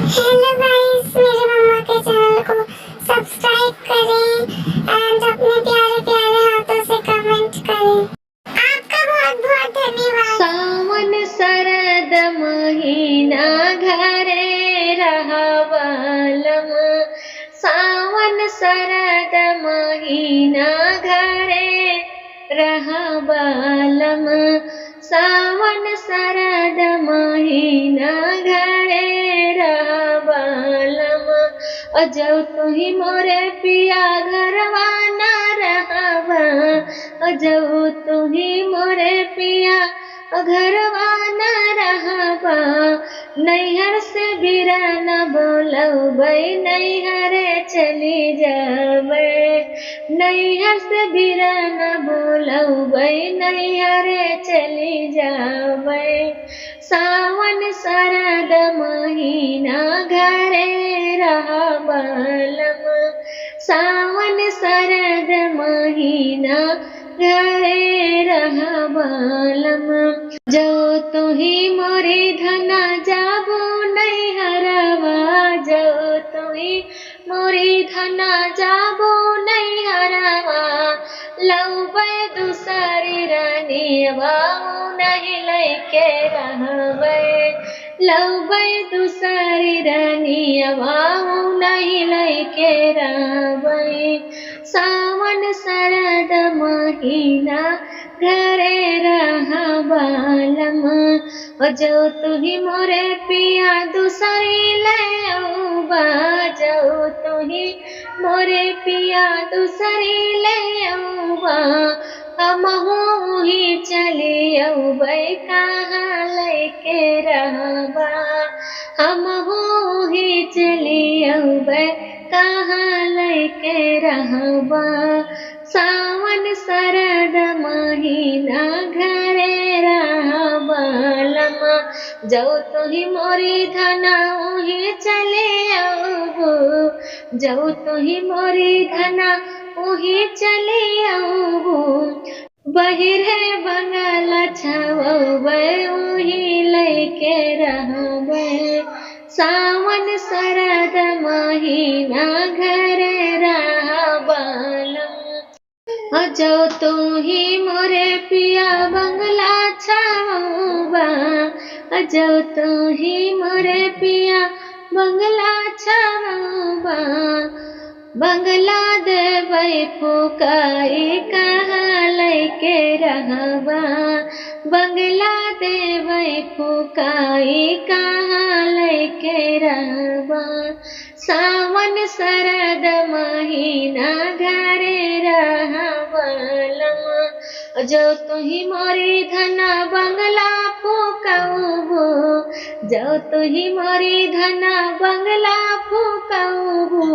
Hello guys, मेरे मम्मा के channel को सब्सक्राइब करें एंड अपने प्यारे प्यारे हाथों से कमेंट करें। आपका बहुत बहुत धन्यवाद। सावन शरद महीना घरे रहवलम, सावन शरद महीना घरे रहवलम, सावन शरद महीना घरे रहवलम। अजौ तुही मोरे पिया घरवा न रहवा, अजौ तुही मोरे पिया घरवा न रहवा। नैहर से बिरा न बोलबै, नैहरे चली जाबै, नैहर से बिरा न बोलबै, नैहरे चली जाबै। सावन शरद महीना घरे रहवलम, सावन शरद महीना घरे रहवलम। जो तुही मोरी धना जाबो नैहरवा, जो तुही मोरी धना जाबो नैहरवा। लौबै दूसरी रानीवा नहीं लैके रहबै, लौबै दूसरी रानीवा नहीं लैके रहबै। सावन शरद महीना घरे रहवलम, जो तुही मोरे पिया दूसरी ले औबा, जो तुही मोरे पिया दूसरी ले औबा। हमहू ही चली औबै, कहाँ लैके रहबा, हमहू ही चली औबै, कहाँ लैके रहबा। सावन शरद महीना घरे रहवलम, जो तुही मोरी धना उही चले औबो, जो तुही मोरी धना उही चले औबो। बहिरे बंगल छवबै, उही लैके रहबै। सावन शरद महीना घरे रहवलम, जो तुही मोरे पिया बंगला छवबा, जो तुही मोरे पिया बंगला छवबा। बंगला देबै फुकाई, कहाँ लैके रहबा, बंगला देबै फुकाई, कहाँ लैके रहबा। सावन शरद महीना घरे रहवलम, जो तुही मोरी धना बंगला फुकौबो, जो तुही मोरी धना बंगला फुकौबो।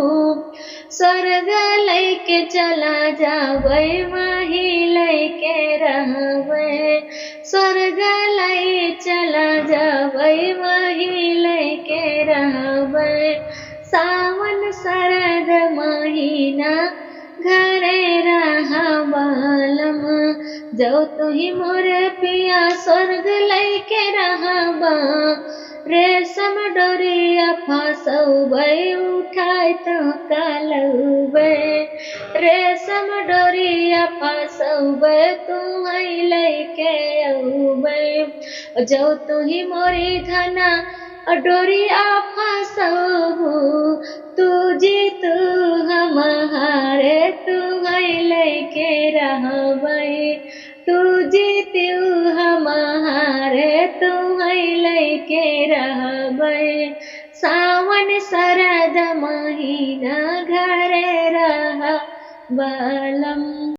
स्वर्ग लैके चला जाबै, वही लैके रहबै, स्वर्ग लै चला जाबै, वही लैके रहबै। सावन शरद महीना घरे रहवलम, जो तुही मोरे पिया स्वर्ग लैके रहबा। रेशम डोरिया फसौबै, उठाय तो कालौबै, रेशम डोरिया फसौबै, तुही लैके औबै। जो तुही मोरी धना डोरिया फसौबो, तू जीतू हम हारे, तुही लैके रहबै, तू जीतू हम हारे, तुही लैके रहबै। सावन शरद महीना घरे रहवलम।